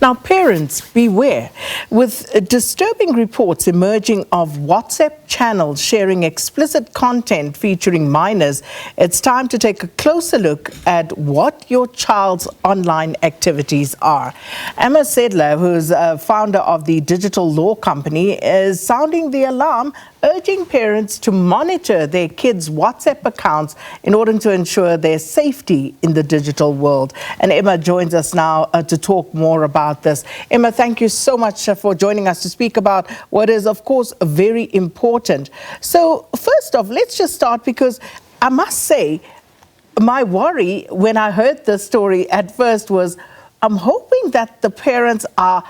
Now, parents, beware. With disturbing reports emerging of WhatsApp channels sharing explicit content featuring minors, it's time to take a closer look at what your child's online activities are. Emma Sedler, who's a founder of the digital law company, is sounding the alarm, urging parents to monitor their kids' WhatsApp accounts in order to ensure their safety in the digital world. And Emma joins us now to talk more about this. Emma, thank you so much for joining us to speak about what is, of course, very important. So first off, let's just start, because I must say, my worry when I heard this story at first was, I'm hoping that the parents are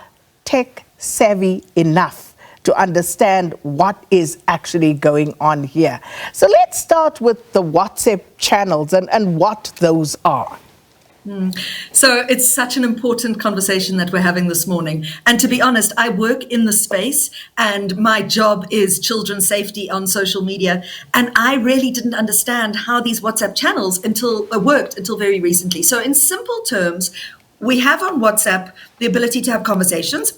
tech savvy enough to understand what is actually going on here. So let's start with the WhatsApp channels and what those are. So it's such an important conversation that we're having this morning. And to be honest, I work in the space and my job is children's safety on social media. And I really didn't understand how these WhatsApp channels worked until very recently. So in simple terms, we have on WhatsApp the ability to have conversations.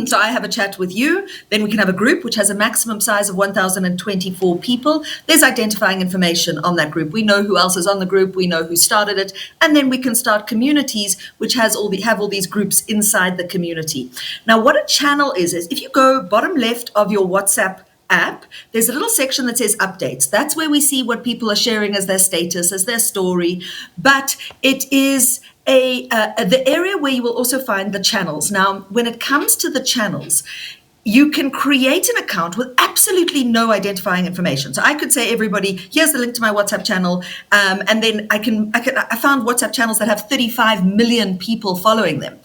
So I have a chat with you, then we can have a group which has a maximum size of 1,024 people. There's identifying information on that group. We know who else is on the group, we know who started it, and then we can start communities which have all these groups inside the community. Now, what a channel is if you go bottom left of your WhatsApp app, there's a little section that says updates. That's where we see what people are sharing as their status, as their story, but it is the area where you will also find the channels. Now, when it comes to the channels, you can create an account with absolutely no identifying information. So I could say, everybody, here's the link to my WhatsApp channel, and then I found WhatsApp channels that have 35 million people following them.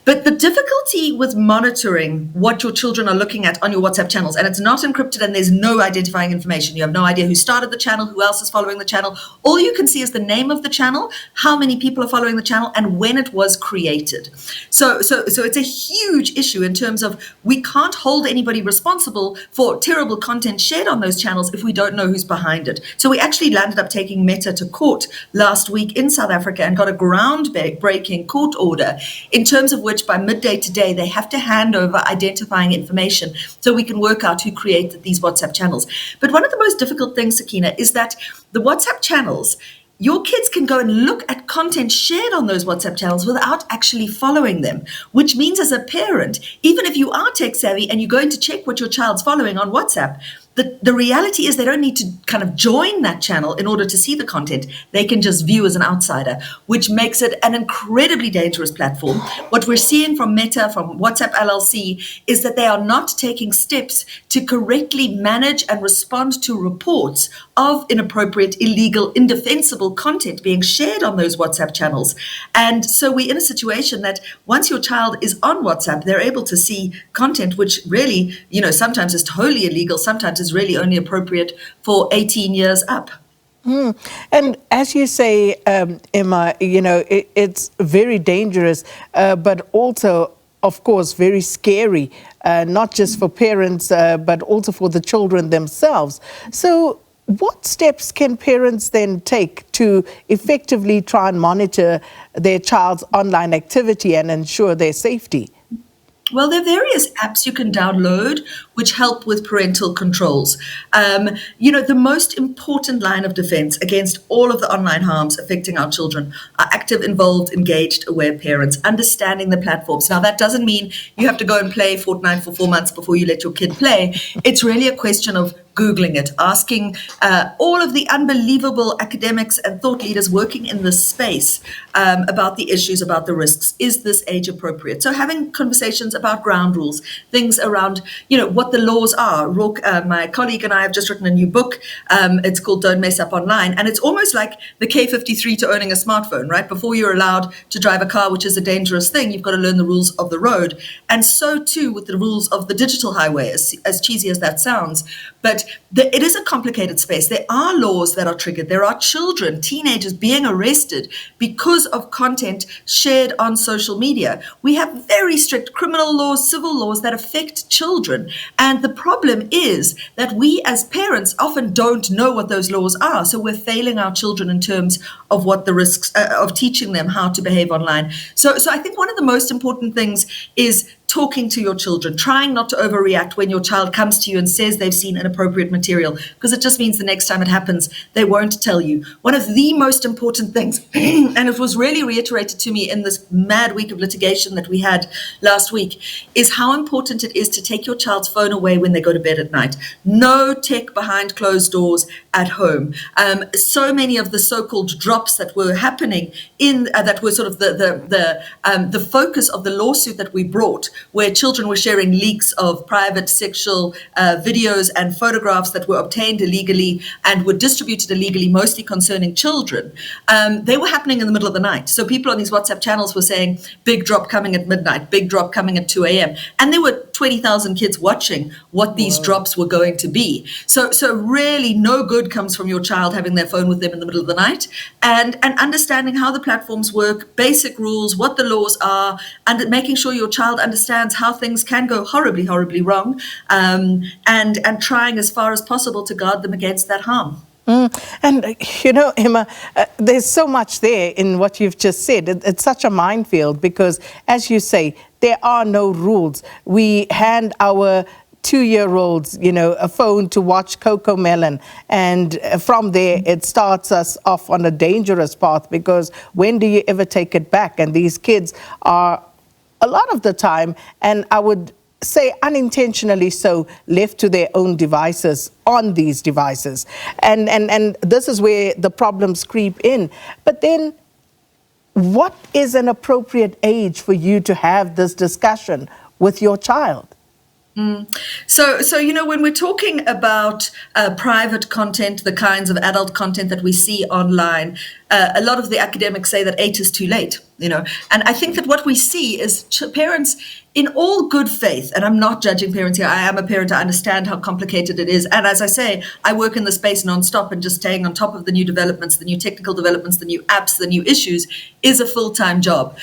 But the difficulty with monitoring what your children are looking at on your WhatsApp channels, and it's not encrypted and there's no identifying information. You have no idea who started the channel, who else is following the channel. All you can see is the name of the channel, how many people are following the channel, and when it was created. So it's a huge issue in terms of we can't hold anybody responsible for terrible content shared on those channels if we don't know who's behind it. So we actually landed up taking Meta to court last week in South Africa and got a groundbreaking court order in terms of which by midday today, they have to hand over identifying information so we can work out who created these WhatsApp channels. But one of the most difficult things, Sakina, is that the WhatsApp channels, your kids can go and look at content shared on those WhatsApp channels without actually following them, which means as a parent, even if you are tech savvy and you're going to check what your child's following on WhatsApp, the reality is they don't need to kind of join that channel in order to see the content. They can just view as an outsider, which makes it an incredibly dangerous platform. What we're seeing from Meta, from WhatsApp LLC, is that they are not taking steps to correctly manage and respond to reports of inappropriate, illegal, indefensible content being shared on those WhatsApp channels. And so we're in a situation that once your child is on WhatsApp, they're able to see content which really, sometimes is totally illegal, sometimes is really only appropriate for 18 years up. And as you say, Emma, it's very dangerous, but also, of course, very scary, not just for parents, but also for the children themselves. So what steps can parents then take to effectively try and monitor their child's online activity and ensure their safety? Well, there are various apps you can download which help with parental controls. The most important line of defense against all of the online harms affecting our children are active, involved, engaged, aware parents, understanding the platforms. Now, that doesn't mean you have to go and play Fortnite for 4 months before you let your kid play. It's really a question of Googling it, asking all of the unbelievable academics and thought leaders working in this space about the issues, about the risks. Is this age appropriate? So having conversations about ground rules, things around, what the laws are. Rourke, my colleague, and I have just written a new book. It's called Don't Mess Up Online. And it's almost like the K53 to owning a smartphone, right? Before you're allowed to drive a car, which is a dangerous thing, you've got to learn the rules of the road. And so too with the rules of the digital highway, as cheesy as that sounds. But it is a complicated space. There are laws that are triggered. There are children, teenagers being arrested because of content shared on social media. We have very strict criminal laws, civil laws that affect children. And the problem is that we as parents often don't know what those laws are. So we're failing our children in terms of what the risks of teaching them how to behave online. So I think one of the most important things is talking to your children, trying not to overreact when your child comes to you and says they've seen inappropriate material, because it just means the next time it happens, they won't tell you. One of the most important things, and it was really reiterated to me in this mad week of litigation that we had last week, is how important it is to take your child's phone away when they go to bed at night. No tech behind closed doors at home. So many of the so-called drops that were happening that were sort of the focus of the lawsuit that we brought, where children were sharing leaks of private sexual videos and photographs that were obtained illegally and were distributed illegally, mostly concerning children. They were happening in the middle of the night. So people on these WhatsApp channels were saying, big drop coming at midnight, big drop coming at 2 a.m. And there were 20,000 kids watching what these drops were going to be. So really no good comes from your child having their phone with them in the middle of the night, and understanding how the platforms work, basic rules, what the laws are, and making sure your child understands how things can go horribly, horribly wrong, and trying as far as possible to guard them against that harm. And, you know, Emma, there's so much there in what you've just said. It's such a minefield because, as you say, there are no rules. We hand our 2-year-olds, you know, a phone to watch Coco Melon, and from there it starts us off on a dangerous path, because when do you ever take it back? And these kids are, a lot of the time, and I would say unintentionally so, left to their own devices on these devices. And this is where the problems creep in. But then, what is an appropriate age for you to have this discussion with your child? So you know, when we're talking about private content, the kinds of adult content that we see online, a lot of the academics say that 8 is too late, you know. And I think that what we see is parents in all good faith, and I'm not judging parents here. I am a parent. I understand how complicated it is. And as I say, I work in the space nonstop, and just staying on top of the new developments, the new technical developments, the new apps, the new issues is a full-time job.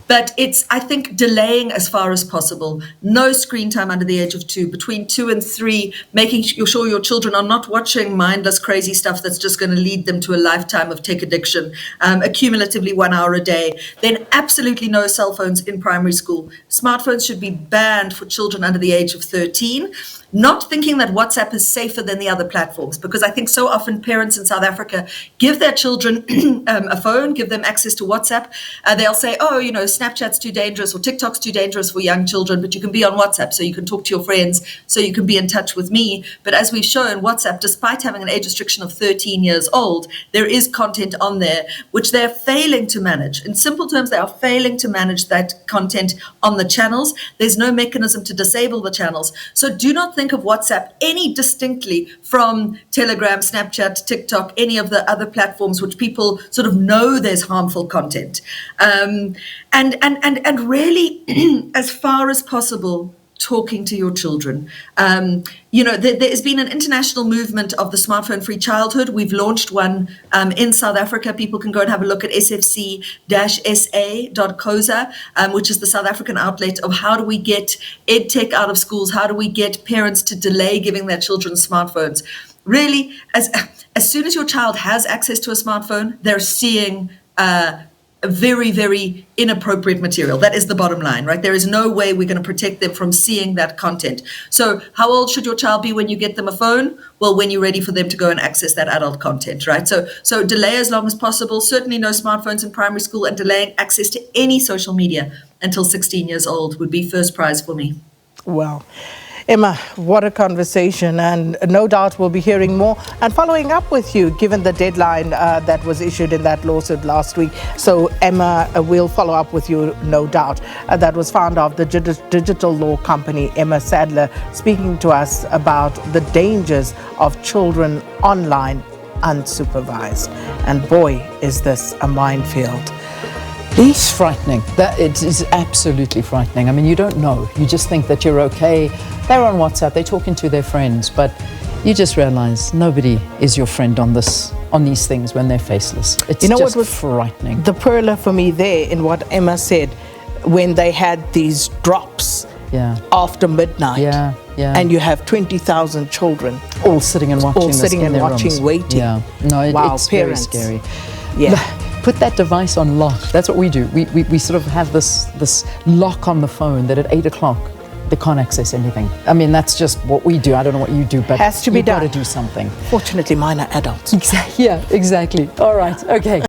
But it's, I think, delaying as far as possible. No screen time under the age of 2, between 2 and 3, making sure your children are not watching mindless, crazy stuff that's just going to lead them to a lifetime of tech addiction, accumulatively 1 hour a day. Then absolutely no cell phones in primary school. Smartphones should be banned for children under the age of 13. Not thinking that WhatsApp is safer than the other platforms, because I think so often parents in South Africa give their children a phone, give them access to WhatsApp. They'll say, oh, you know, Snapchat's too dangerous or TikTok's too dangerous for young children, but you can be on WhatsApp, so you can talk to your friends, so you can be in touch with me. But as we've shown, WhatsApp, despite having an age restriction of 13 years old, there is content on there which they're failing to manage. In simple terms, they are failing to manage that content on the channels. There's no mechanism to disable the channels. So do not think of WhatsApp any distinctly from Telegram, Snapchat, TikTok, any of the other platforms which people sort of know there's harmful content. And really, as far as possible, talking to your children. You know, there has been an international movement of the smartphone-free childhood. We've launched one in South Africa. People can go and have a look at sfc-sa.coza, which is the South African outlet of how do we get EdTech out of schools? How do we get parents to delay giving their children smartphones? Really, as soon as your child has access to a smartphone, they're seeing very, very inappropriate material. That is the bottom line, right? There is no way we're going to protect them from seeing that content. So how old should your child be when you get them a phone? Well, when you're ready for them to go and access that adult content, right? So delay as long as possible. Certainly no smartphones in primary school, and delaying access to any social media until 16 years old would be first prize for me. Wow. Emma, what a conversation, and no doubt we'll be hearing more and following up with you given the deadline that was issued in that lawsuit last week. So Emma, we'll follow up with you, no doubt. That was founder of the digital law company, Emma Sadler, speaking to us about the dangers of children online unsupervised. And boy, is this a minefield. It's frightening. It is absolutely frightening. I mean, you don't know. You just think that you're okay. They're on WhatsApp. They're talking to their friends. But You just realize nobody is your friend on these things when they're faceless. It's You know just what was frightening. The perler for me there in what Emma said, when they had these drops Yeah. after midnight, Yeah, yeah. and you have 20,000 children All sitting and watching all this sitting in and their watching, rooms. waiting. Yeah. No, Wow, it's parents. very scary. Yeah. Put that device on lock. That's what we do. We sort of have this lock on the phone that at 8 o'clock they can't access anything. I mean, that's just what we do. I don't know what you do, but Has to be you've got done. to do something. Fortunately, mine are adults. Yeah, exactly. All right. Okay.